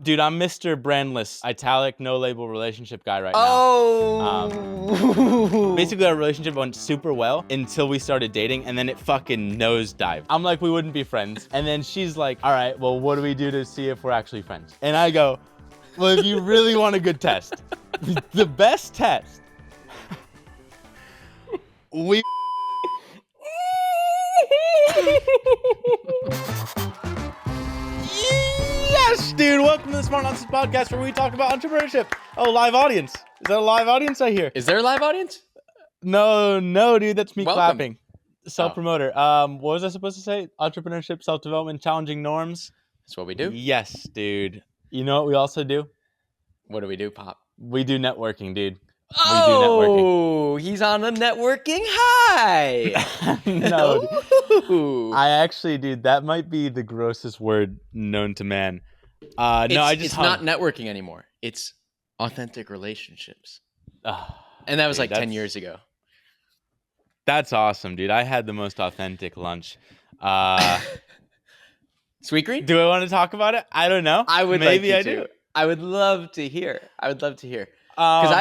Dude, I'm Mr. Brandless, italic, no label relationship guy right now. Oh. Basically, our relationship went super well until we started dating, and then it fucking nosedived. I'm like, we wouldn't be friends. And then she's like, all right, well, what do we do to see if we're actually friends? And I go, well, if you really want a good test, the best test, we... Yes, dude. Welcome to the Smart Nonsense Podcast, where we talk about entrepreneurship. Oh, live audience. Is that a live audience I hear? Is there a live audience? No, dude. That's me Welcome. clapping. Self-promoter. What was I supposed to say? Entrepreneurship, self-development, challenging norms. That's what we do. Yes, dude. You know what we also do? What do we do, Pop? We do networking, dude. Oh, he's on a networking high. No, Ooh. I actually, dude, that might be the grossest word known to man. It's not networking anymore. It's authentic relationships. And that was dude, like 10 years ago. That's awesome, dude. I had the most authentic lunch. Sweet Green? Do I want to talk about it? I don't know. I would Maybe like I you do. to. I would love to hear. Because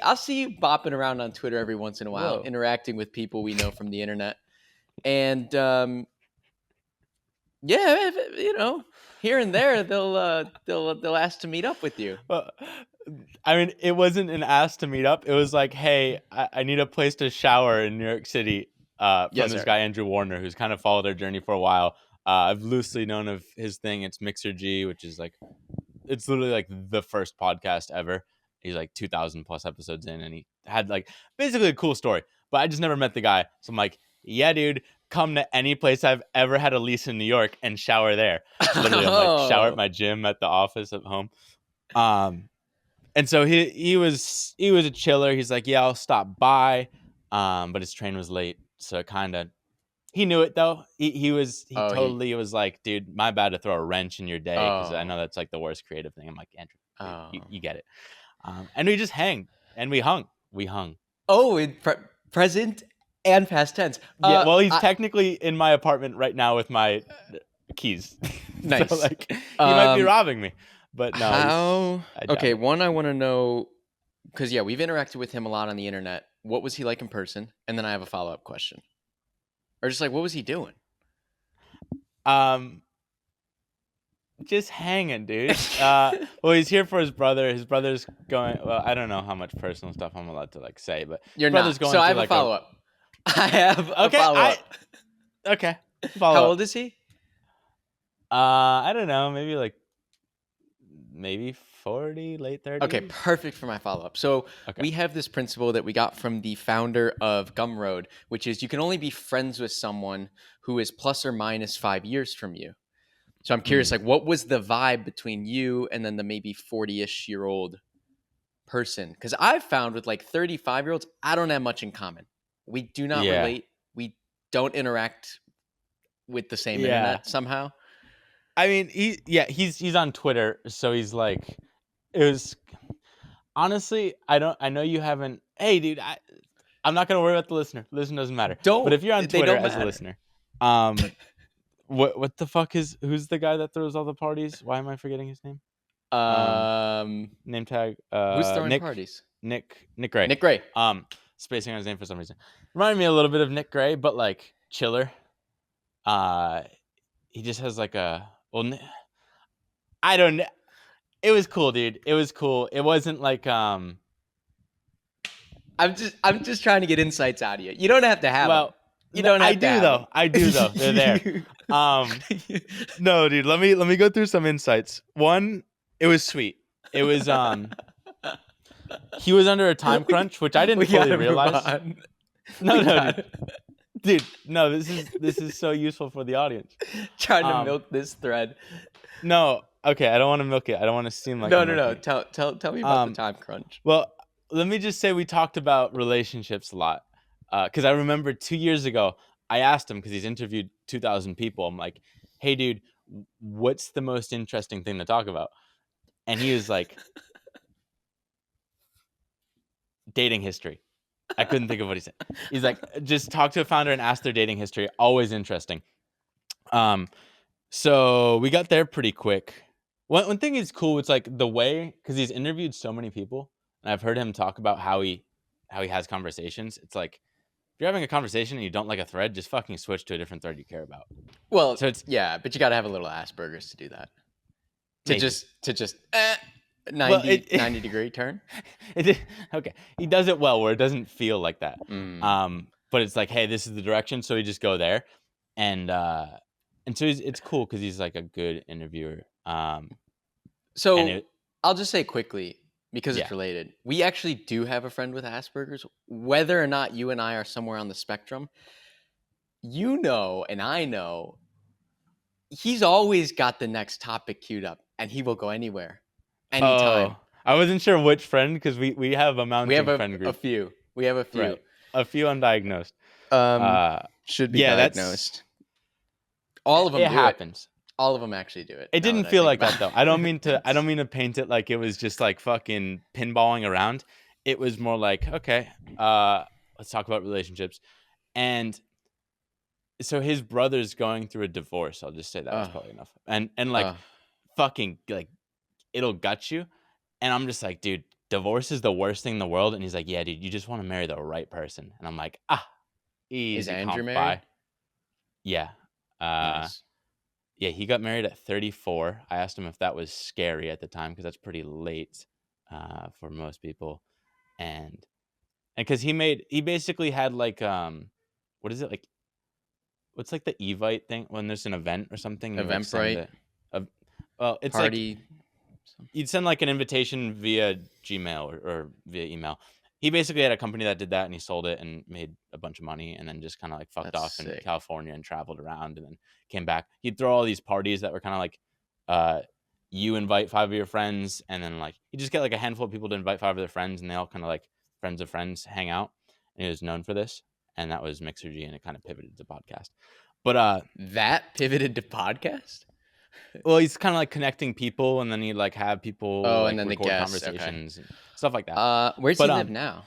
I'll see you bopping around on Twitter every once in a while, interacting with people we know from the internet. And yeah, you know, here and there they'll ask to meet up with you. Well, I mean, it wasn't an ask to meet up. It was like, hey, I need a place to shower in New York City from this guy, Andrew Warner, who's kind of followed our journey for a while. I've loosely known of his thing. It's Mixer G, which is like, it's literally like the first podcast ever. He's like 2,000 plus episodes in, and he had like basically a cool story, but I just never met the guy. So I'm like, yeah, dude, come to any place I've ever had a lease in New York and shower there. Literally, I'm like, shower at my gym, at the office, at home. And so he was a chiller. He's like, yeah, I'll stop by. But his train was late, so kind of. He knew it though. He was like, dude, my bad to throw a wrench in your day, because I know that's like the worst creative thing. I'm like, Andrew, you get it. And we just hung and we hung. Oh, in present and past tense. Yeah, well, he's technically in my apartment right now with my keys. Nice. So, like, he might be robbing me, but no. Okay, one, I want to know, because yeah, we've interacted with him a lot on the internet. What was he like in person? And then I have a follow-up question. Or just like, what was he doing? Just hanging, dude. Well, he's here for his brother. His brother's going. Well, I don't know how much personal stuff I'm allowed to like say, but you're brother's not. Going so I have like a follow-up. I have a follow-up. Okay. How old is he? I don't know. Maybe 40, late 30s. Okay, perfect for my follow-up. So we have this principle that we got from the founder of Gumroad, which is you can only be friends with someone who is plus or minus 5 years from you. So I'm curious, like, what was the vibe between you and then the maybe 40-ish year old person? Because I've found with like 35-year-olds, I don't have much in common. We do not relate. We don't interact with the same internet somehow. I mean, he's on Twitter, so he's like, it was honestly, I know you haven't. Hey, dude, I'm not gonna worry about the listener. The listener doesn't matter. But if you're on Twitter as a listener, what the fuck who's the guy that throws all the parties? Why am I forgetting his name? Name tag. Who's throwing parties? Nick Gray. Nick Gray. Spacing on his name for some reason. Reminded me a little bit of Nick Gray, but like chiller. He just has like a I don't know. It was cool, dude. It was cool. It wasn't like I'm just trying to get insights out of you. You don't have to have them. You don't have to have them. I do though. They're there. No, dude. Let me go through some insights. One, it was sweet. It was he was under a time crunch, which I didn't fully realize. No, dude. No, this is so useful for the audience. Trying to milk this thread. No, okay. I don't want to milk it. I don't want to seem like no. Tell me about the time crunch. Well, let me just say we talked about relationships a lot. Because I remember 2 years ago, I asked him, because he's interviewed 2,000 people. I'm like, hey, dude, what's the most interesting thing to talk about? And he was like, dating history. I couldn't think of what he said. He's like, just talk to a founder and ask their dating history. Always interesting. So we got there pretty quick. One thing is cool. It's like the way, because he's interviewed so many people, and I've heard him talk about how he has conversations. It's like if you're having a conversation and you don't like a thread, just fucking switch to a different thread you care about. Well, so it's but you got to have a little Asperger's to do that. maybe. To just 90 degree turn. Okay, he does it well where it doesn't feel like that. But it's like, hey, this is the direction, so we just go there, and so it's cool because he's like a good interviewer. So I'll just say quickly, because it's related. We actually do have a friend with Asperger's. Whether or not you and I are somewhere on the spectrum, and I know, he's always got the next topic queued up, and he will go anywhere, anytime. I wasn't sure which friend, because we have a mounting friend group. We have a few. Right. A few undiagnosed. Should be diagnosed. All of them it happens. All of them actually do it. It didn't feel like that though. I don't mean to paint it like it was just like fucking pinballing around. It was more like, okay, let's talk about relationships. And so his brother's going through a divorce. I'll just say that was probably enough. And like fucking like it'll gut you. And I'm just like, dude, divorce is the worst thing in the world. And he's like, yeah, dude, you just want to marry the right person. And I'm like, easy. Is Andrew married? Yeah. Nice. Yeah, he got married at 34. I asked him if that was scary at the time, because that's pretty late for most people. And because he basically had like what is it, like, what's like the Evite thing when there's an event or something? Eventbrite. Well, it's party. Like you'd send like an invitation via Gmail or via email. He basically had a company that did that, and he sold it and made a bunch of money, and then just kind of like fucked off in California and traveled around, and then came back. He'd throw all these parties that were kind of like, you invite 5 of your friends, and then like you just get like a handful of people to invite 5 of their friends, and they all kind of like friends of friends hang out. And he was known for this, and that was Mixergy, and it kind of pivoted to podcast. But that pivoted to podcast. Well, he's kind of like connecting people, and then he'd like have people and then record conversations and stuff like that. Where's he live now?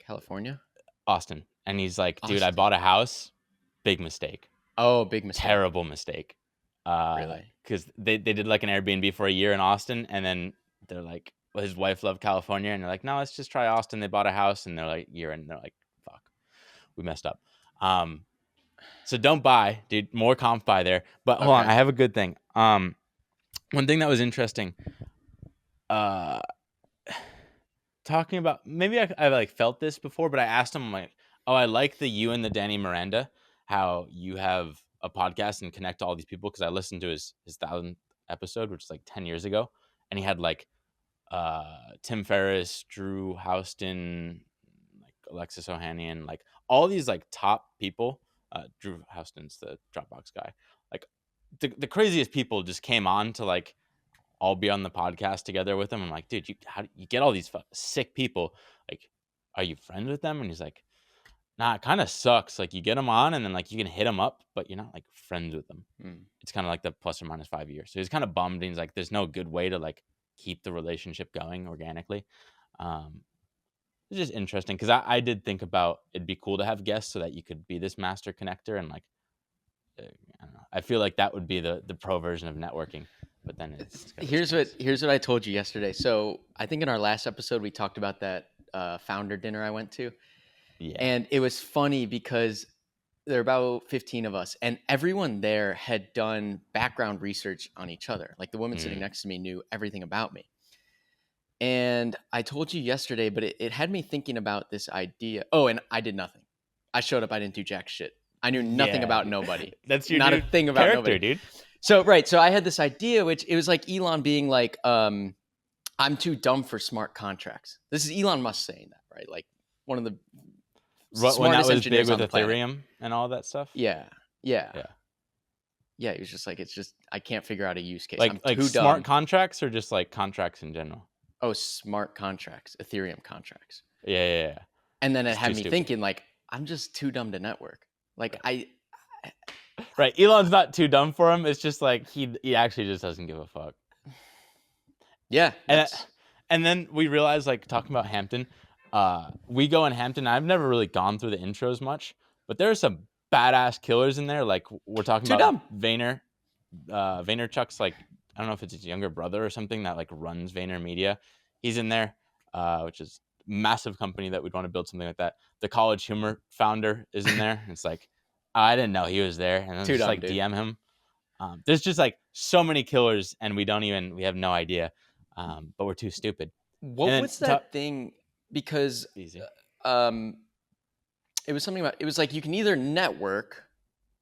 California? Austin. And he's like, dude, I bought a house. Big mistake. Oh, big mistake. Terrible mistake. Really? Because they did like an Airbnb for a year in Austin, and then they're like, well, his wife loved California, and they're like, no, let's just try Austin. They bought a house, and they're like, year in, they're like, fuck, we messed up. So don't buy, dude. More comp buy there. But hold on, I have a good thing. One thing that was interesting, talking about, maybe I like felt this before, but I asked him, I'm like, oh, I like you and the Danny Miranda, how you have a podcast and connect to all these people, because I listened to his 1000th episode, which is like 10 years ago, and he had like Tim Ferriss, Drew Houston, like Alexis Ohanian, like all these like top people. Drew Houston's the Dropbox guy. Like the craziest people just came on to like all be on the podcast together with him. I'm like, dude, how do you get all these sick people? Like, are you friends with them? And he's like, nah, it kind of sucks. Like, you get them on, and then like you can hit them up, but you're not like friends with them. It's kind of like the plus or minus 5 years. So he's kind of bummed, and he's like, there's no good way to like keep the relationship going organically. It's just interesting, because I did think about it'd be cool to have guests so that you could be this master connector, and like I don't know. I feel like that would be the pro version of networking. But then here's what I told you yesterday. So I think in our last episode we talked about that founder dinner I went to. Yeah. And it was funny because there were about 15 of us, and everyone there had done background research on each other. Like the woman sitting next to me knew everything about me. And I told you yesterday, but it had me thinking about this idea. Oh, and I did nothing. I showed up. I didn't do jack shit. I knew nothing about nobody. That's your not a thing about nobody, dude. So I had this idea, which it was like Elon being like, I'm too dumb for smart contracts. This is Elon Musk saying that, right? Like one of the smartest when that was engineers big with on the Ethereum planet. And all that stuff. Yeah. He was just like, I can't figure out a use case. Like I'm too smart dumb. contracts, or just like contracts in general? Oh, smart contracts, Ethereum contracts. Yeah. And then it had me thinking, like, I'm just too dumb to network. Like Right. Elon's not too dumb for him. It's just like he actually just doesn't give a fuck. Yeah. And then we realized, like, talking about Hampton, we go in Hampton. I've never really gone through the intros much, but there are some badass killers in there. Like, we're talking about Vaynerchuk's like I don't know if it's his younger brother or something that like runs VaynerMedia. He's in there, which is massive company that we'd want to build something like that. The College Humor founder is in there. It's like, I didn't know he was there, and I'm just like, dude. DM him. There's just like so many killers, and we have no idea, but we're too stupid. What was that thing? Because easy. It was something about, it was like you can either network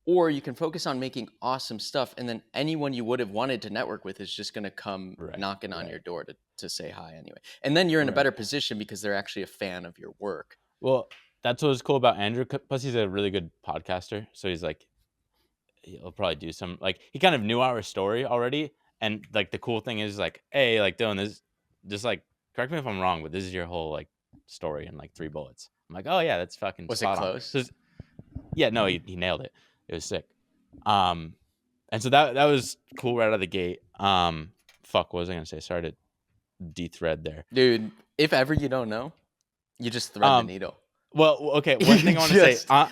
or you can focus on making awesome stuff, and then anyone you would have wanted to network with is just going to come knocking on your door to say hi anyway. And then you're in a better position because they're actually a fan of your work. Well, that's what was cool about Andrew. Plus, he's a really good podcaster. So he's like, he'll probably do some, like, he kind of knew our story already. And like, the cool thing is like, hey, like, Dylan, this just like, correct me if I'm wrong, but this is your whole like story in like 3 bullets. I'm like, oh yeah, that's fucking was it close? So, yeah, no, he nailed it. It was sick. And so that was cool right out of the gate. What was I gonna say? Sorry to de-thread there, dude. If ever you don't know, you just thread the needle. Well, okay. One thing I want to say,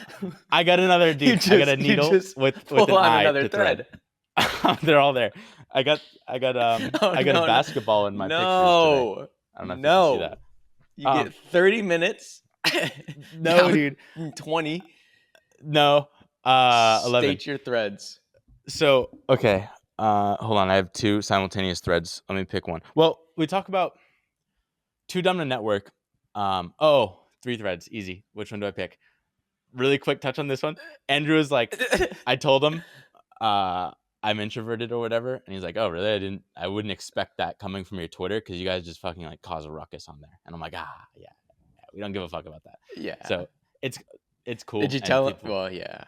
I got another I got a needle with an eye another to thread. They're all there. I got a basketball in my pictures today. I don't know if you can see that. You get 30 minutes. No, dude. 20. No. 11. State your threads. So, okay. Hold on. I have 2 simultaneous threads. Let me pick one. Well, we talk about too dumb to network. 3 threads. Easy. Which one do I pick? Really quick touch on this one. Andrew is like, I told him I'm introverted or whatever. And he's like, oh, really? I wouldn't expect that coming from your Twitter because you guys just fucking like cause a ruckus on there. And I'm like, yeah. We don't give a fuck about that. Yeah. So it's cool. Did you tell him? Well, yeah.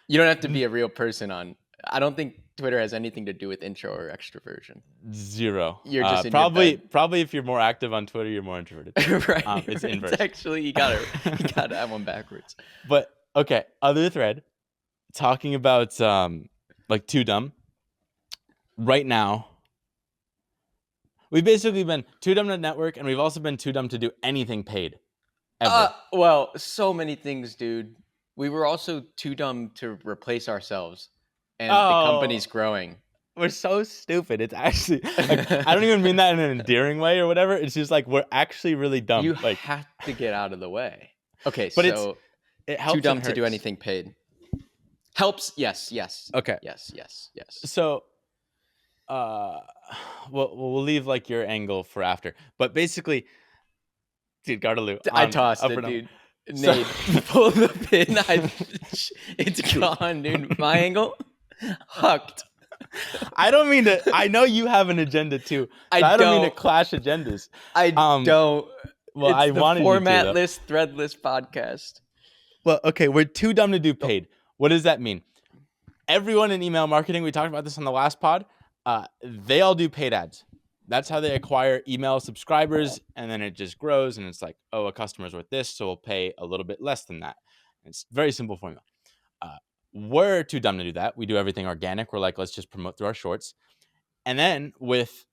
You don't have to be a real person on. I don't think Twitter has anything to do with intro or extroversion. 0. You're just in probably if you're more active on Twitter, you're more introverted. Right. It's inverse. It's actually you gotta have one backwards. But okay, other thread talking about like too dumb. Right now, we've basically been too dumb to network, and we've also been too dumb to do anything paid. Ever. Well, so many things, dude. We were also too dumb to replace ourselves, and the company's growing. We're so stupid. It's actually like, I don't even mean that in an endearing way or whatever. It's just like we're actually really dumb. You like, have to get out of the way. Okay, but so it helps. Too dumb to do anything paid. Helps. Yes. Okay. Yes. So, we'll leave like your angle for after. But basically, dude, Gardaloo. I tossed it, dude. Nate, pull the pin. It's gone, dude. My angle, hucked. I don't mean to. I know you have an agenda too. So I don't mean to clash agendas. I don't. Well, it's I wanted you to. Formatless, threadless podcast. Well, okay, we're too dumb to do paid. What does that mean? Everyone in email marketing, we talked about this on the last pod. They all do paid ads. That's how they acquire email subscribers, and then it just grows, and it's like, oh, a customer's worth this, so we'll pay a little bit less than that. It's very simple formula. We're too dumb to do that. We do everything organic. We're like, let's just promote through our shorts. And then with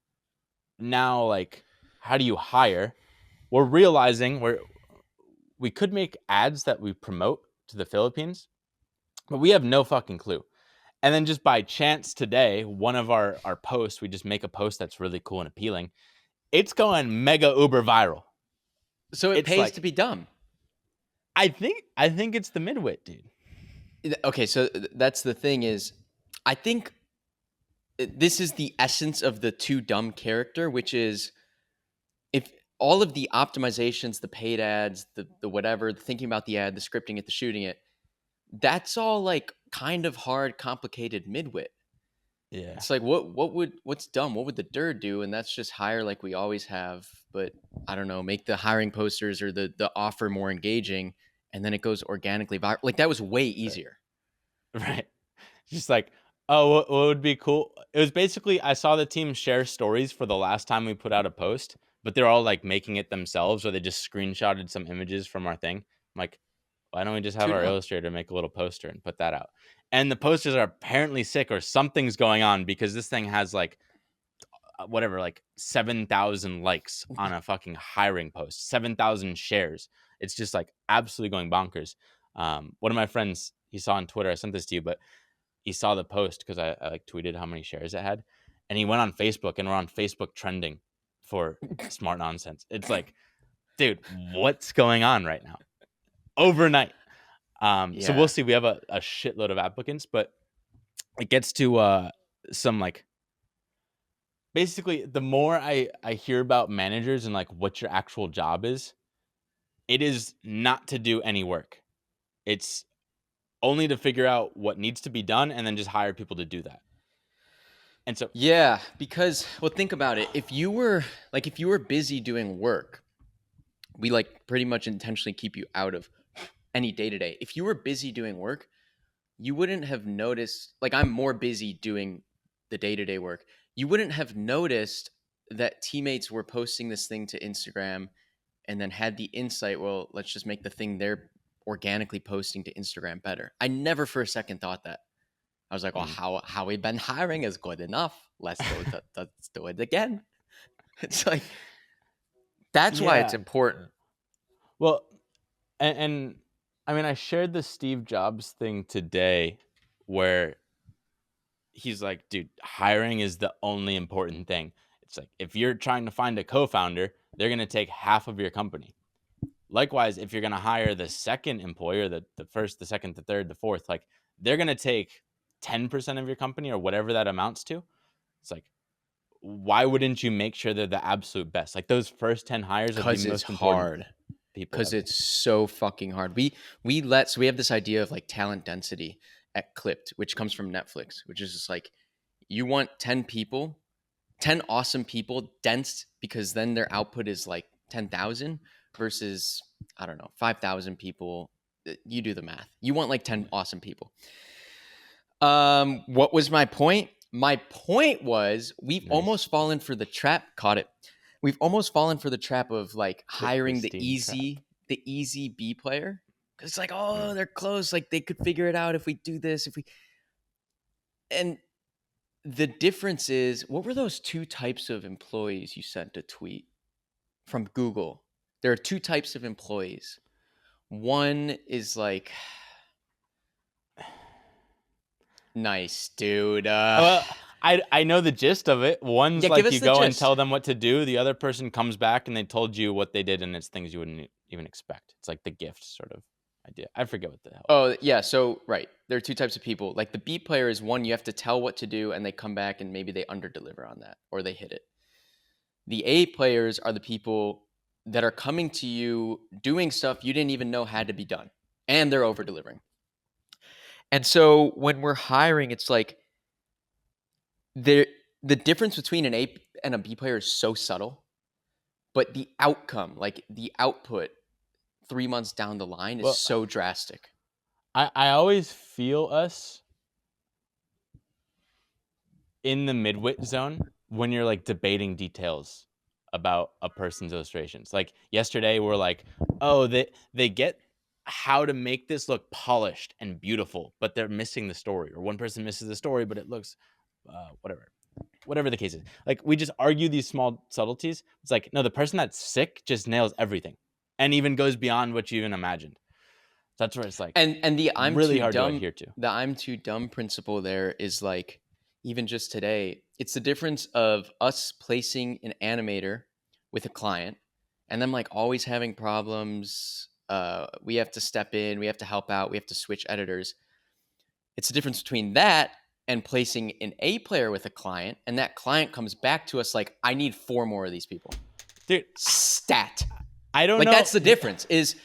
now, like, how do you hire? We're realizing we could make ads that we promote to the Philippines, but we have no fucking clue. And then just by chance today, one of our posts, we just make a post that's really cool and appealing. It's going mega uber viral. So it pays like, to be dumb. I think it's the Midwit, dude. Okay, so that's the thing is, I think this is the essence of the too dumb character, which is if all of the optimizations, the paid ads, the whatever, the thinking about the ad, the scripting it, the shooting it, that's all like kind of hard, complicated Midwit. Yeah. It's like what's dumb? What would the DIR do? And that's just hire like we always have, but I don't know, make the hiring posters or the offer more engaging, and then it goes organically viral. Like that was way easier. Right. Just like, oh, what would be cool? It was basically I saw the team share stories for the last time we put out a post, but they're all like making it themselves, or they just screenshotted some images from our thing. I'm like, why don't we just have our illustrator make a little poster and put that out? And the posters are apparently sick, or something's going on, because this thing has like whatever, like 7,000 likes on a fucking hiring post, 7,000 shares. It's just like absolutely going bonkers. One of my friends, he saw on Twitter, I sent this to you, but he saw the post because I like tweeted how many shares it had, and he went on Facebook, and we're on Facebook trending for smart nonsense. It's like, dude, what's going on right now? Overnight. So we'll see. We have a shitload of applicants, but it gets to some like, basically the more I hear about managers and like what your actual job is, it is not to do any work. It's only to figure out what needs to be done and then just hire people to do that. And so yeah, because well, think about it. If you were busy doing work, we like pretty much intentionally keep you out of any day to day. If you were busy doing work, you wouldn't have noticed. Like, I'm more busy doing the day to day work. You wouldn't have noticed that teammates were posting this thing to Instagram and then had the insight, well, let's just make the thing they're organically posting to Instagram better. I never for a second thought that. I was like, well, how we've been hiring is good enough. Let's do it again. It's like, that's why it's important. Well, and I mean, I shared the Steve Jobs thing today where he's like, dude, hiring is the only important thing. It's like, if you're trying to find a co-founder, they're going to take half of your company. Likewise, if you're going to hire the second employer, the first, the second, the third, the fourth, like, they're going to take 10% of your company or whatever that amounts to. It's like, why wouldn't you make sure they're the absolute best? Like, those first 10 hires are the most important people. Because it's so fucking hard. So we have this idea of like talent density at Clipped, which comes from Netflix, which is just like, you want 10 people, 10 awesome people, dense, because then their output is like 10,000 versus, I don't know, 5,000 people. You do the math. You want like 10 awesome people. What was my point? My point was we've almost fallen for the trap. Caught it. We've almost fallen for the trap of like hiring the easy B player. Cause it's like, oh, they're close. Like, they could figure it out if we do this, and the difference is, what were those two types of employees you sent a tweet from Google? There are two types of employees. One is like, nice, dude. Well, I know the gist of it. One's like, you go and tell them what to do. The other person comes back and they told you what they did, and it's things you wouldn't even expect. It's like the gift sort of idea. I forget what the hell. Oh, yeah. So, right. There are two types of people. Like, the B player is one you have to tell what to do, and they come back and maybe they underdeliver on that, or they hit it. The A players are the people that are coming to you doing stuff you didn't even know had to be done, and they're over delivering. And so when we're hiring, it's like the difference between an A and a B player is so subtle, but the outcome, like the output 3 months down the line, is so drastic. I always feel us in the midwit zone when you're like debating details about a person's illustrations. Like yesterday, we're like, oh, they get how to make this look polished and beautiful, but they're missing the story, or one person misses the story, but it looks whatever the case is. Like, we just argue these small subtleties. It's like, no, the person that's sick just nails everything and even goes beyond what you even imagined. That's where it's like, and the I'm really too hard dumb, to adhere to. The I'm too dumb principle there is like, even just today, it's the difference of us placing an animator with a client and them like always having problems. We have to step in, we have to help out, we have to switch editors. It's the difference between that and placing an A player with a client, and that client comes back to us like, I need 4 more of these people. Dude, stat. I don't know. That's the difference, is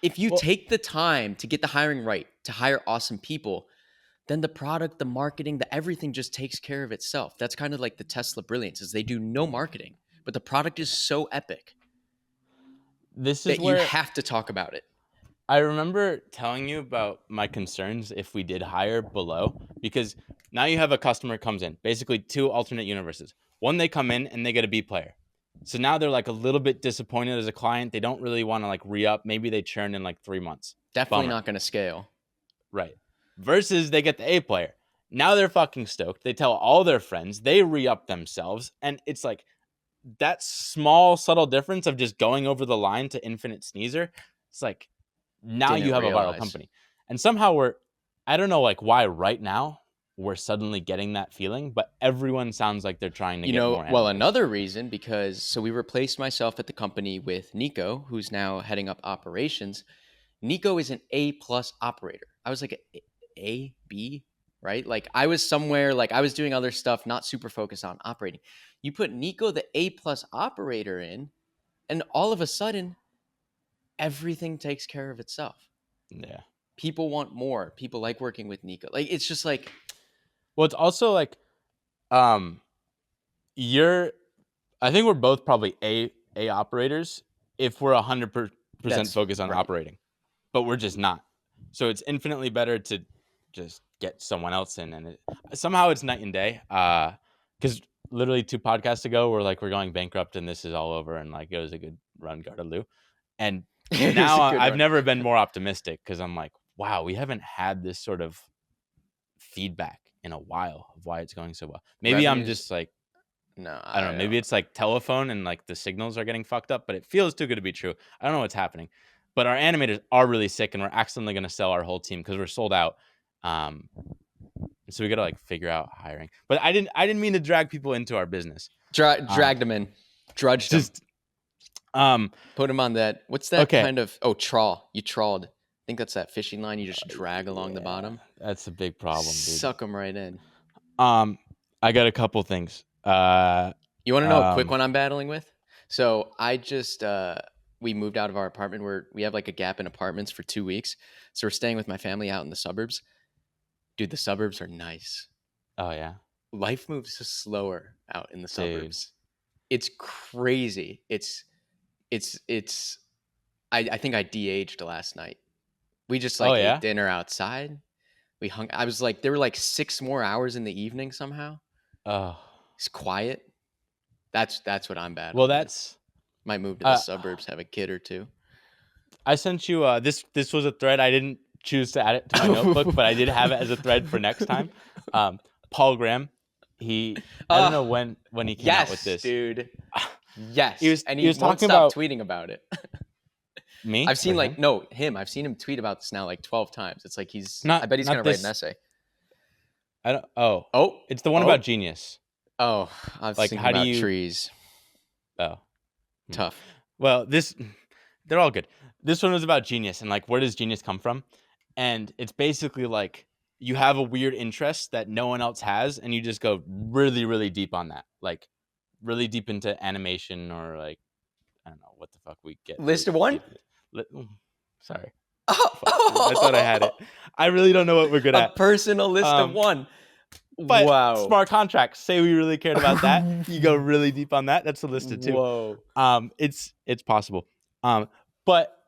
if you take the time to get the hiring right, to hire awesome people, then the product, the marketing, the everything just takes care of itself. That's kind of like the Tesla brilliance, is they do no marketing, but the product is so epic. This is that where you have to talk about it. I remember telling you about my concerns if we did hire below, because now you have a customer comes in, basically 2 alternate universes. One, they come in and they get a B player. So now they're like a little bit disappointed as a client. They don't really want to like re-up. Maybe they churn in like 3 months. Definitely not going to scale. Right. Versus they get the A player. Now they're fucking stoked. They tell all their friends. They re-up themselves. And it's like that small, subtle difference of just going over the line to infinite sneezer. It's like, now you have a viral company. And somehow I don't know like why right now we're suddenly getting that feeling, but everyone sounds like they're trying to get more animators. Well, another reason, because we replaced myself at the company with Nico, who's now heading up operations. Nico is an A+ operator. I was like A, B, right? Like I was somewhere, like I was doing other stuff, not super focused on operating. You put Nico, the A+ operator in, and all of a sudden, everything takes care of itself. Yeah. People want more. People like working with Nico. Like it's just like, well, it's also like, I think we're both probably A operators if we're 100% focused on operating, but we're just not. So it's infinitely better to just get someone else in, and somehow it's night and day. Because literally 2 podcasts ago, we're going bankrupt and this is all over, and like it was a good run, Gardaloo. And now I've never been more optimistic because I'm like, wow, we haven't had this sort of feedback in a while of why it's going so well. Maybe I'm just like, no, I don't know. Maybe it's like telephone and like the signals are getting fucked up, but it feels too good to be true. I don't know what's happening, but our animators are really sick, and we're accidentally going to sell our whole team because we're sold out. So we got to like figure out hiring. But I didn't mean to drag people into our business. Dragged them in, drudged them. Put them on that. What's that kind of? Oh, trawl. You trawled. I think that's that fishing line you just drag along the bottom. That's a big problem, dude. Suck them right in. I got a couple things. You want to know a quick one I'm battling with? So I just we moved out of our apartment where we have like a gap in apartments for 2 weeks. So we're staying with my family out in the suburbs. Dude, the suburbs are nice. Oh yeah. Life moves slower out in the suburbs. Dude. It's crazy. I think I de-aged last night. We just ate dinner outside. We hung. I was like, there were like 6 more hours in the evening somehow. Oh, it's quiet. That's what I'm bad. Well, that's might move to the suburbs, have a kid or two. I sent you this was a thread. I didn't choose to add it to my notebook, but I did have it as a thread for next time. Paul Graham, I don't know when he came out with this, dude. Yes, he was won't talking stop tweeting about it. Me? I've seen him. I've seen him tweet about this now like 12 times. It's like I bet he's gonna write an essay. I don't. Oh, it's the one about genius. Oh, I was thinking about trees. Oh, tough. Well, they're all good. This one was about genius and like where does genius come from, and it's basically like you have a weird interest that no one else has, and you just go really, really deep on that, like really deep into animation or like I don't know what the fuck we get. List of one. Sorry. I thought I had it. I really don't know what we're good at. A personal list of one. But wow. Smart contracts. Say we really cared about that. You go really deep on that. That's a list of 2. Whoa. It's possible. But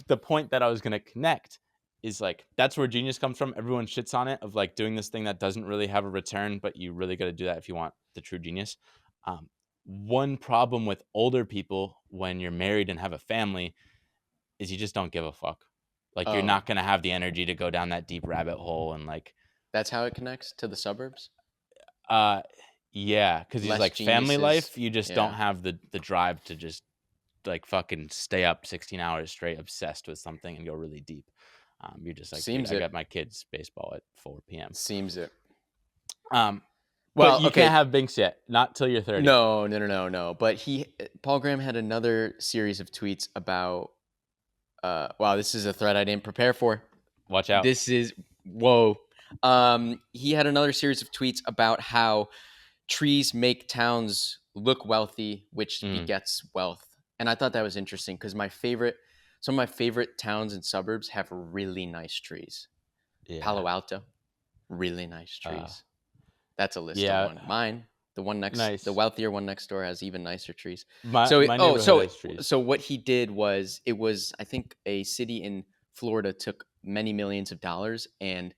the point that I was gonna connect is like that's where genius comes from. Everyone shits on it of like doing this thing that doesn't really have a return, but you really got to do that if you want the true genius. One problem with older people when you're married and have a family is you just don't give a fuck. Like you're not going to have the energy to go down that deep rabbit hole and like. That's how it connects to the suburbs? Yeah, because he's like family life. You just don't have the drive to just like fucking stay up 16 hours straight obsessed with something and go really deep. You're just like, I got my kids baseball at 4 p.m. Seems it. Well, you can't have Binks yet, not till you're 30. No. But Paul Graham had another series of tweets about. Wow, this is a thread I didn't prepare for. Watch out. Whoa. He had another series of tweets about how trees make towns look wealthy, which begets wealth. And I thought that was interesting because some of my favorite towns and suburbs have really nice trees. Yeah. Palo Alto, really nice trees. That's a list of one. Mine, the wealthier one next door has even nicer trees. So what he did was, I think a city in Florida took many millions of dollars, and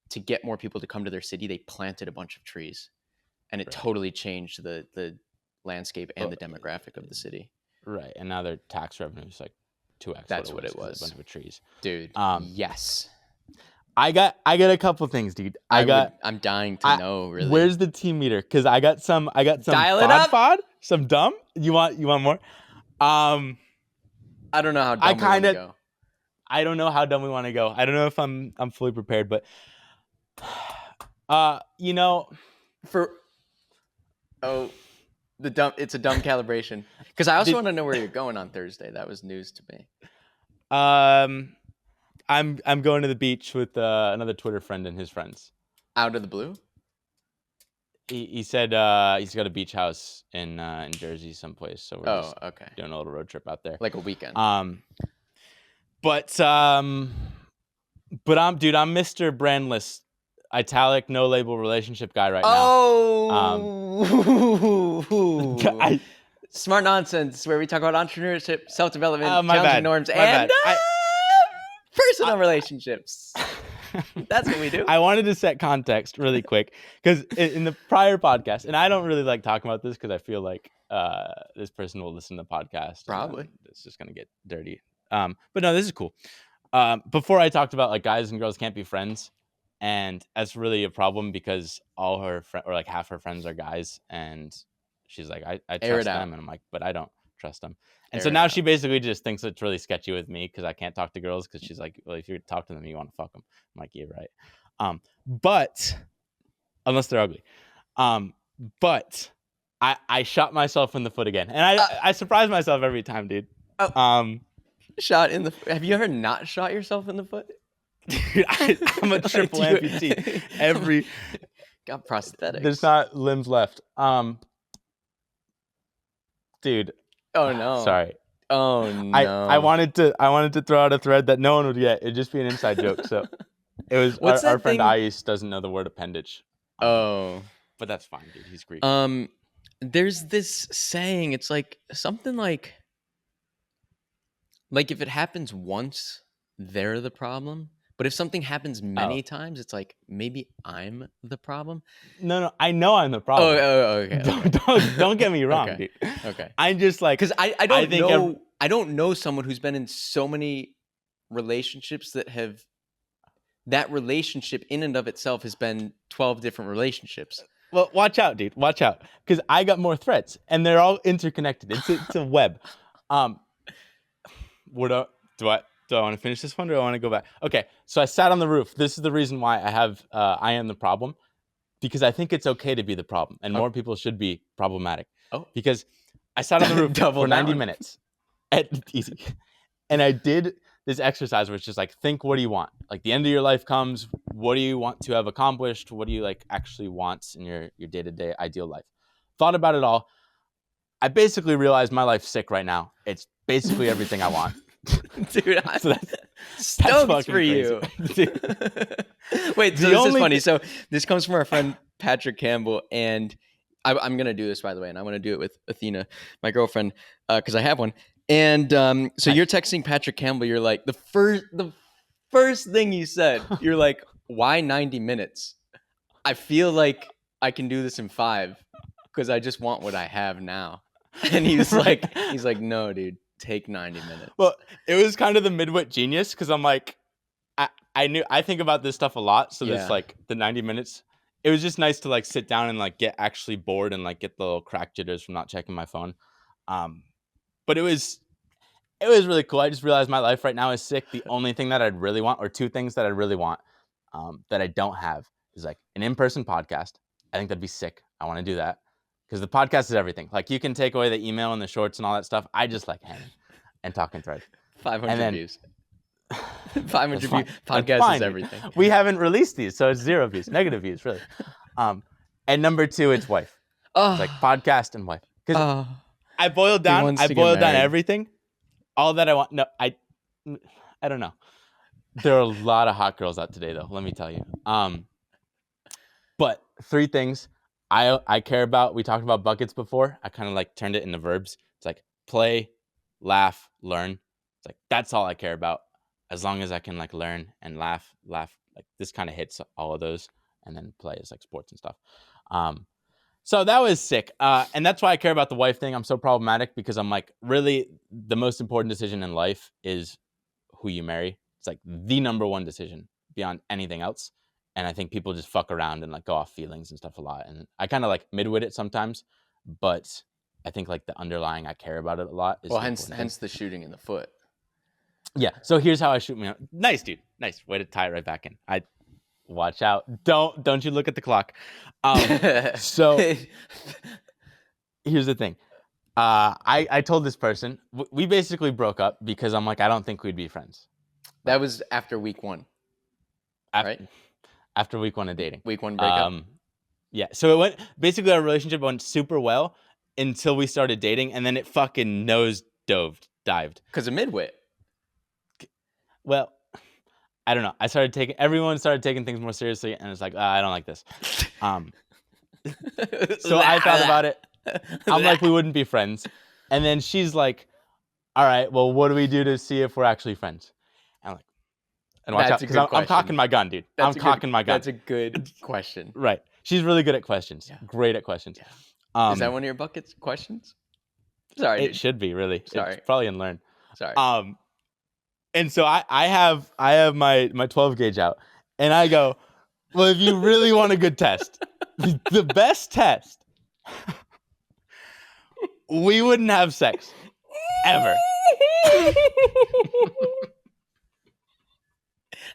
to get more people to come to their city, they planted a bunch of trees, and it totally changed the landscape and the demographic of the city. Right, and now their tax revenue is like 2x. That's what it was. A bunch of trees, dude. Yes. I got a couple things, dude. I'm dying to know, really. Where's the team meter? Because I got some Dial it up. Fod, some dumb. You want more? I don't know how dumb we want to go. I don't know how dumb we want to go. I don't know if I'm fully prepared, but You know, it's a dumb calibration. Because I also want to know where you're going on Thursday. That was news to me. I'm going to the beach with another Twitter friend and his friends. Out of the blue? He said he's got a beach house in Jersey someplace, so we're just doing a little road trip out there, like a weekend. But I'm Mr. Brandless, italic, no label relationship guy right now. Smart Nonsense, where we talk about entrepreneurship, self-development, challenging norms, and personal relationships. That's what we do. I wanted to set context really quick because in the prior podcast, and I don't really like talking about this because I feel like this person will listen to the podcast. Probably. It's just going to get dirty. But no, this is cool. Before I talked about like guys and girls can't be friends, and that's really a problem because all her or like half her friends are guys, and she's like, I trust them, and I'm like, but I don't trust them. And so now she basically just thinks it's really sketchy with me because I can't talk to girls because she's like, well, if you talk to them, you want to fuck them. I'm like, yeah, right. But unless they're ugly. But I shot myself in the foot again, and I surprise myself every time, dude. Shot in the. Have you ever not shot yourself in the foot? Dude, I'm a triple amputee. Got prosthetics. There's not limbs left. Dude. Oh no. Sorry. Oh no. I wanted to throw out a thread that no one would get. It'd just be an inside joke. So it was our friend Ais doesn't know the word appendage. But that's fine, dude. He's Greek. There's this saying. It's like something like if it happens once, they're the problem. But if something happens many times, it's like maybe I'm the problem. No, I know I'm the problem. Okay. Don't get me wrong, dude. Okay. I'm just like, because I don't know someone who's been in so many relationships that relationship in and of itself has been 12 different relationships. Well, watch out, dude. Watch out, because I got more threads, and they're all interconnected. It's a web. Do I want to finish this one or do I want to go back? Okay, so I sat on the roof. This is the reason why I am the problem, because I think it's okay to be the problem, and more people should be problematic. Because I sat on the roof for 90 minutes. Easy. And I did this exercise where it's just like, think, what do you want? Like the end of your life comes, what do you want to have accomplished? What do you like actually want in your day-to-day ideal life? Thought about it all. I basically realized my life's sick right now. It's basically everything I want. Dude, I'm stoked for you. Wait, so this is funny. So this comes from our friend Patrick Campbell, and I'm going to do this, by the way, and I want to do it with Athena, my girlfriend, because I have one. And so you're texting Patrick Campbell. You're like, the first thing you said, you're like, why 90 minutes? I feel like I can do this in 5 because I just want what I have now. And he's like, no, dude, take 90 minutes. Well, it was kind of the Midwit genius because I'm like, I think about this stuff a lot. So this like the 90 minutes, it was just nice to like sit down and like get actually bored and like get the little crack jitters from not checking my phone. But it was really cool. I just realized my life right now is sick. The only thing that I'd really want, or 2 things that I really want, that I don't have, is like an in-person podcast. I think that'd be sick. I want to do that because the podcast is everything. Like you can take away the email and the shorts and all that stuff. I just like hanging and talking thread. 500 views. 500 views. Podcast is everything. We haven't released these, so it's 0 views, negative views, really. And number 2, it's wife. It's like podcast and wife. Because I boiled down everything. All that I want. No, I don't know. There are a lot of hot girls out today, though. Let me tell you. But 3 things I care about. We talked about buckets before. I kind of like turned it into verbs. It's like play, laugh, learn. It's like that's all I care about. As long as I can like learn and laugh, like this kind of hits all of those. And then play is like sports and stuff. So that was sick. And that's why I care about the wife thing. I'm so problematic because I'm like, really, the most important decision in life is who you marry. It's like the number 1 decision beyond anything else. And I think people just fuck around and like go off feelings and stuff a lot. And I kind of like midwit it sometimes, but I think like the underlying I care about it a lot. Is hence the shooting in the foot. Yeah. So here's how I shoot me out. Nice, dude. Nice way to tie it right back in. Watch out. Don't you look at the clock. So here's the thing. I told this person, we basically broke up because I'm like, I don't think we'd be friends. That was after week 1. Right? After week 1 of dating. Week 1 breakup. Yeah. So basically our relationship went super well until we started dating, and then it fucking dived. Because of Midwit. Well, I don't know. Everyone started taking things more seriously, and it's like, I don't like this. So I thought about it. I'm like, we wouldn't be friends. And then she's like, all right, well, what do we do to see if we're actually friends? And I'm like, and watch out, because I'm cocking my gun, dude. I'm cocking my gun. That's a good question. Right. She's really good at questions. Yeah. Great at questions. Yeah. Is that one of your buckets? Questions? Sorry. It should be, really. Sorry. It's probably in Learn. Sorry. And so I have my 12 gauge out, and I go, well, if you really want a good test, the best test, we wouldn't have sex ever.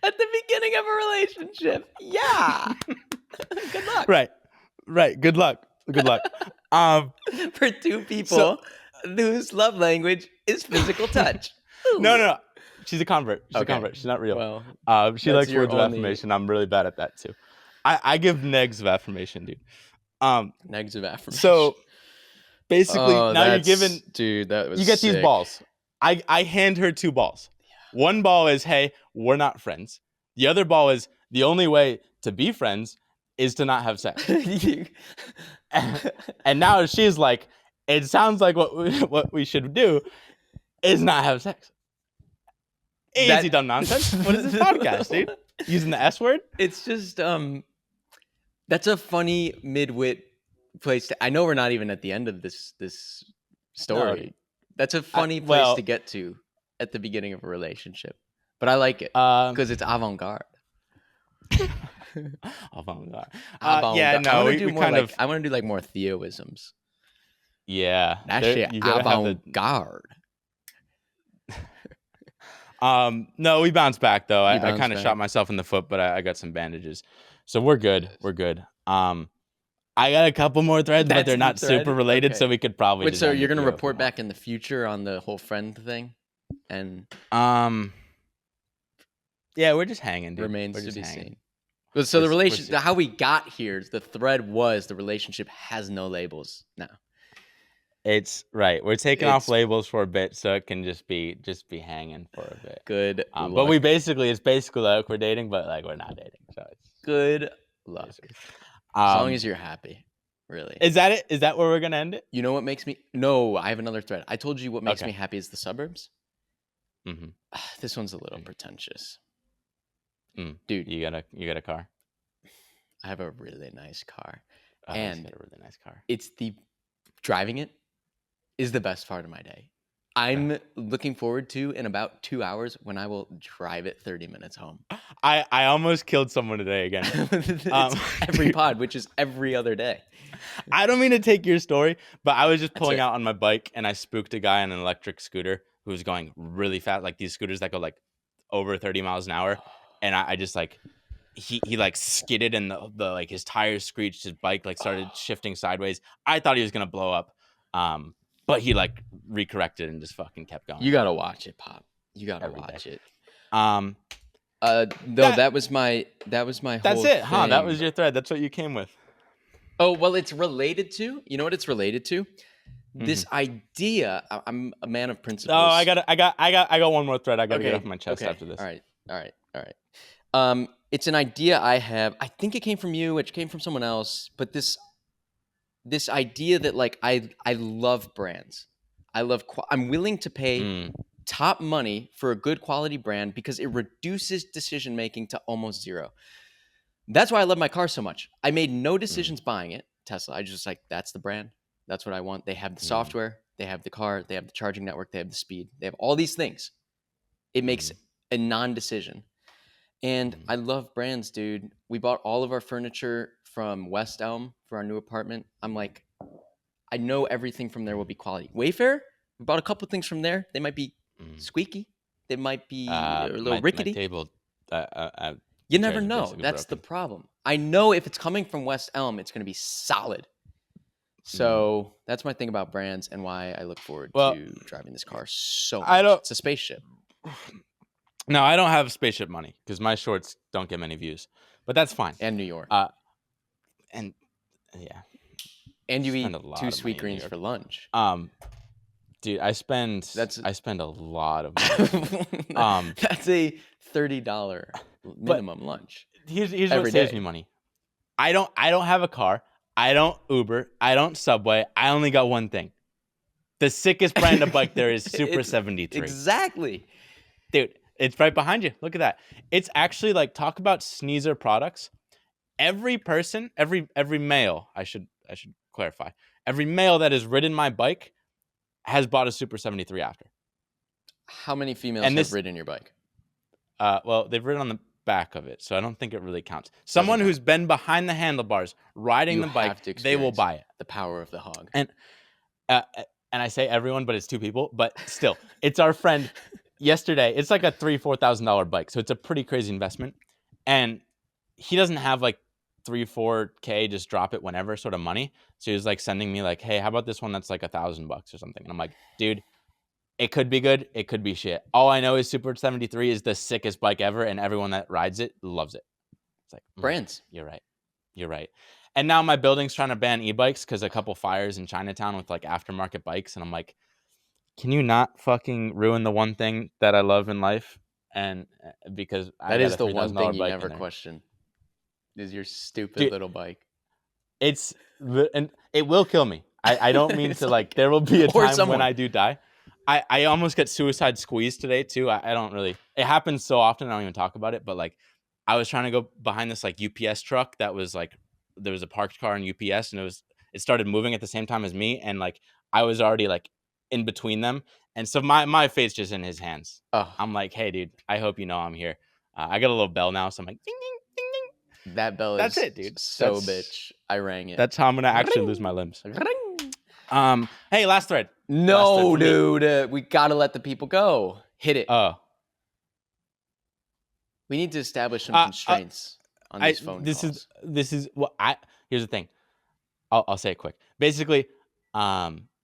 At the beginning of a relationship. Yeah. Good luck. Right. Good luck. For two people whose love language is physical touch. No. She's a convert. She's not real. Well, she likes words of affirmation. I'm really bad at that too. I give negs of affirmation, dude. Negs of affirmation. So basically, now you're given, dude. That was you get sick. these balls. I hand her 2 balls. Yeah. One ball is, hey, we're not friends. The other ball is, the only way to be friends is to not have sex. And now she's like, it sounds like what we should do is not have sex. Easy dumb nonsense. What is this podcast, dude? Using the S word? It's just that's a funny midwit place to, I know we're not even at the end of this story. No, that's a funny place to get to at the beginning of a relationship. But I like it because it's avant-garde. Avant-garde. Yeah, no, I want to do like more theoisms. Yeah. That shit avant-garde. No, we bounced back though. I kind of shot myself in the foot, but I got some bandages, so we're good. We're good. I got a couple more threads, but they're not super related, so we could probably. Wait, so you're gonna report back in the future on the whole friend thing, and yeah, we're just hanging, dude. Remains to be seen. So the relationship, how we got here, the thread was the relationship has no labels now. It's right. We're taking off labels for a bit, so it can just be hanging for a bit. Good. But it's basically like we're dating, but like we're not dating. So it's good luck. As long as you're happy, really. Is that it? Is that where we're gonna end it? You know what makes me? No, I have another thread. I told you what makes me happy is the suburbs. Mm-hmm. This one's a little pretentious. Dude, you got a car? I have a really nice car, and a really nice car. It's driving it is the best part of my day. I'm looking forward to in about 2 hours when I will drive it 30 minutes home. I almost killed someone today again. Every pod, which is every other day. I don't mean to take your story, but I was just pulling out on my bike and I spooked a guy on an electric scooter who was going really fast, like these scooters that go like over 30 miles an hour. And I just like, he like skidded and the like his tires screeched, his bike like started shifting sideways. I thought he was going to blow up. But he like recorrected and just fucking kept going. You gotta watch it, Pop. You gotta watch it. That was my That's whole it, huh? thing. That was your thread. That's what you came with. Oh, well, it's related to. You know what it's related to? This idea. I'm a man of principles. Oh, I got one more thread. I gotta get off my chest after this. All right. It's an idea I have. I think it came from you. It came from someone else. But this idea that like I love brands. I'm willing to pay top money for a good quality brand because it reduces decision making to almost zero. That's why I love my car so much. I made no decisions buying it, Tesla. I just like, that's the brand. That's what I want. They have the software, they have the car, they have the charging network, they have the speed. They have all these things. It makes a non-decision. And I love brands, dude. We bought all of our furniture from West Elm for our new apartment. I'm like, I know everything from there will be quality. Wayfair, we bought a couple things from there. They might be squeaky. They might be a little rickety. My table, You never know. That's the problem. I know if it's coming from West Elm, it's going to be solid. So that's my thing about brands and why I look forward to driving this car so much. It's a spaceship. No, I don't have spaceship money because my shorts don't get many views, but that's fine. And New York. And yeah. And you eat 2 sweet greens for lunch. Dude, I spend a lot of money. That's a $30 minimum lunch. Here's what saves me money. I don't have a car. I don't Uber. I don't Subway. I only got one thing. The sickest brand of bike there is Super 73. Exactly. Dude, it's right behind you. Look at that. It's actually like, talk about sneezer products. Every person, every male, I should clarify. Every male that has ridden my bike has bought a Super 73 after. How many females have ridden your bike? Well, they've ridden on the back of it, so I don't think it really counts. Someone who's been behind the handlebars riding the bike, they will buy it. The power of the hog. And I say everyone, but it's 2 people. But still, it's our friend. Yesterday, it's like a $3,000-$4,000 bike, so it's a pretty crazy investment. And he doesn't have like $3,000-$4,000 just drop it whenever sort of money. So he was like sending me like, hey, how about this one that's like $1,000 or something? And I'm like, dude, it could be good, it could be shit. All I know is Super 73 is the sickest bike ever, and everyone that rides it loves it. It's like, brands. You're right. And now my building's trying to ban e-bikes because a couple fires in Chinatown with like aftermarket bikes, and I'm like, can you not fucking ruin the one thing that I love in life? And because that is the one thing you never question, is your stupid little bike. And it will kill me. I don't mean to like, there will be a time when I do die. I almost get suicide squeezed today too. I don't really, it happens so often I don't even talk about it, but like I was trying to go behind this like UPS truck that was like, there was a parked car in UPS, and it started moving at the same time as me, and like I was already like in between them, and so my fate's just in his hands. I'm like, hey dude, I hope you know I'm here. I got a little bell now, so I'm like ding ding ding ding. That bell is, that's it, dude. Bitch, I rang it. That's how I'm gonna actually lose my limbs. Hey, last thread. No, dude, we gotta let the people go. Hit it. We need to establish some constraints on these phone calls. This is what here's the thing. I'll say it quick. Basically,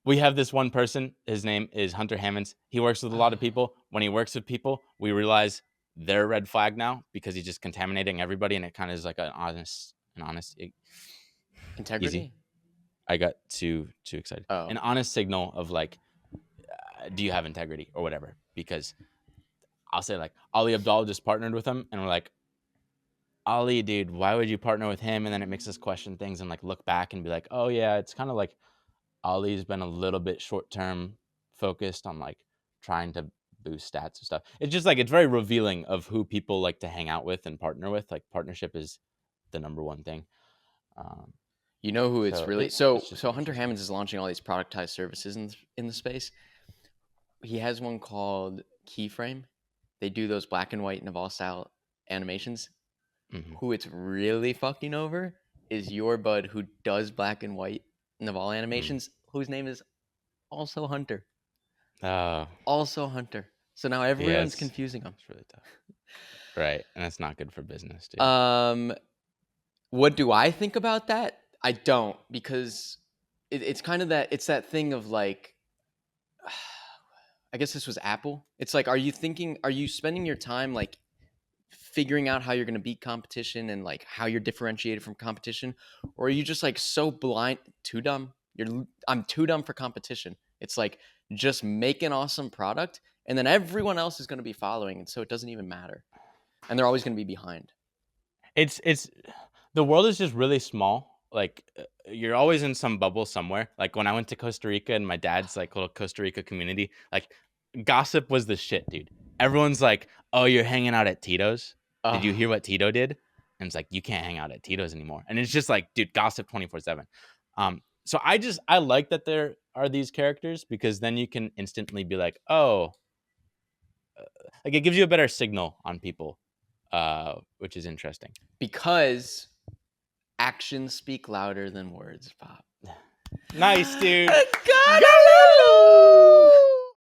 we have this one person. His name is Hunter Hammonds. He works with a lot of people. When he works with people, we realize they're a red flag now because he's just contaminating everybody, and it kind of is like an honest integrity. Easy. I got too excited. An honest signal of like, do you have integrity or whatever? Because I'll say like Ali Abdal just partnered with him, and we're like, Ali, dude, why would you partner with him? And then it makes us question things and like look back and be like, oh yeah, it's kind of like Ali's been a little bit short-term focused on like trying to boost stats and stuff. It's just like, it's very revealing of who people like to hang out with and partner with. Like partnership is the number one thing. You know who it's really so Hunter Hammonds is launching all these productized services in the space. He has one called Keyframe. They do those black and white Naval style animations. Mm-hmm. Who it's really fucking over is your bud who does black and white Naval animations, whose name is also Hunter. Also Hunter. So now everyone's confusing him. It's really tough. Right. And that's not good for business, dude. What do I think about that? I don't, because it's kind of it's that thing of like, I guess this was Apple. It's like, are you spending your time like figuring out how you're going to beat competition and like how you're differentiated from competition? Or are you just like so blind, too dumb? I'm too dumb for competition. It's like, just make an awesome product and then everyone else is going to be following. And so it doesn't even matter. And they're always going to be behind. It's the world is just really small. Like you're always in some bubble somewhere. Like when I went to Costa Rica and my dad's like little Costa Rica community, like gossip was the shit, dude. Everyone's like, oh, you're hanging out at Tito's. Did you hear what Tito did? And it's like, you can't hang out at Tito's anymore. And it's just like, dude, gossip 24/7. So I like that there are these characters because then you can instantly be like, oh, like it gives you a better signal on people, which is interesting. Because actions speak louder than words, Pop. Nice, dude.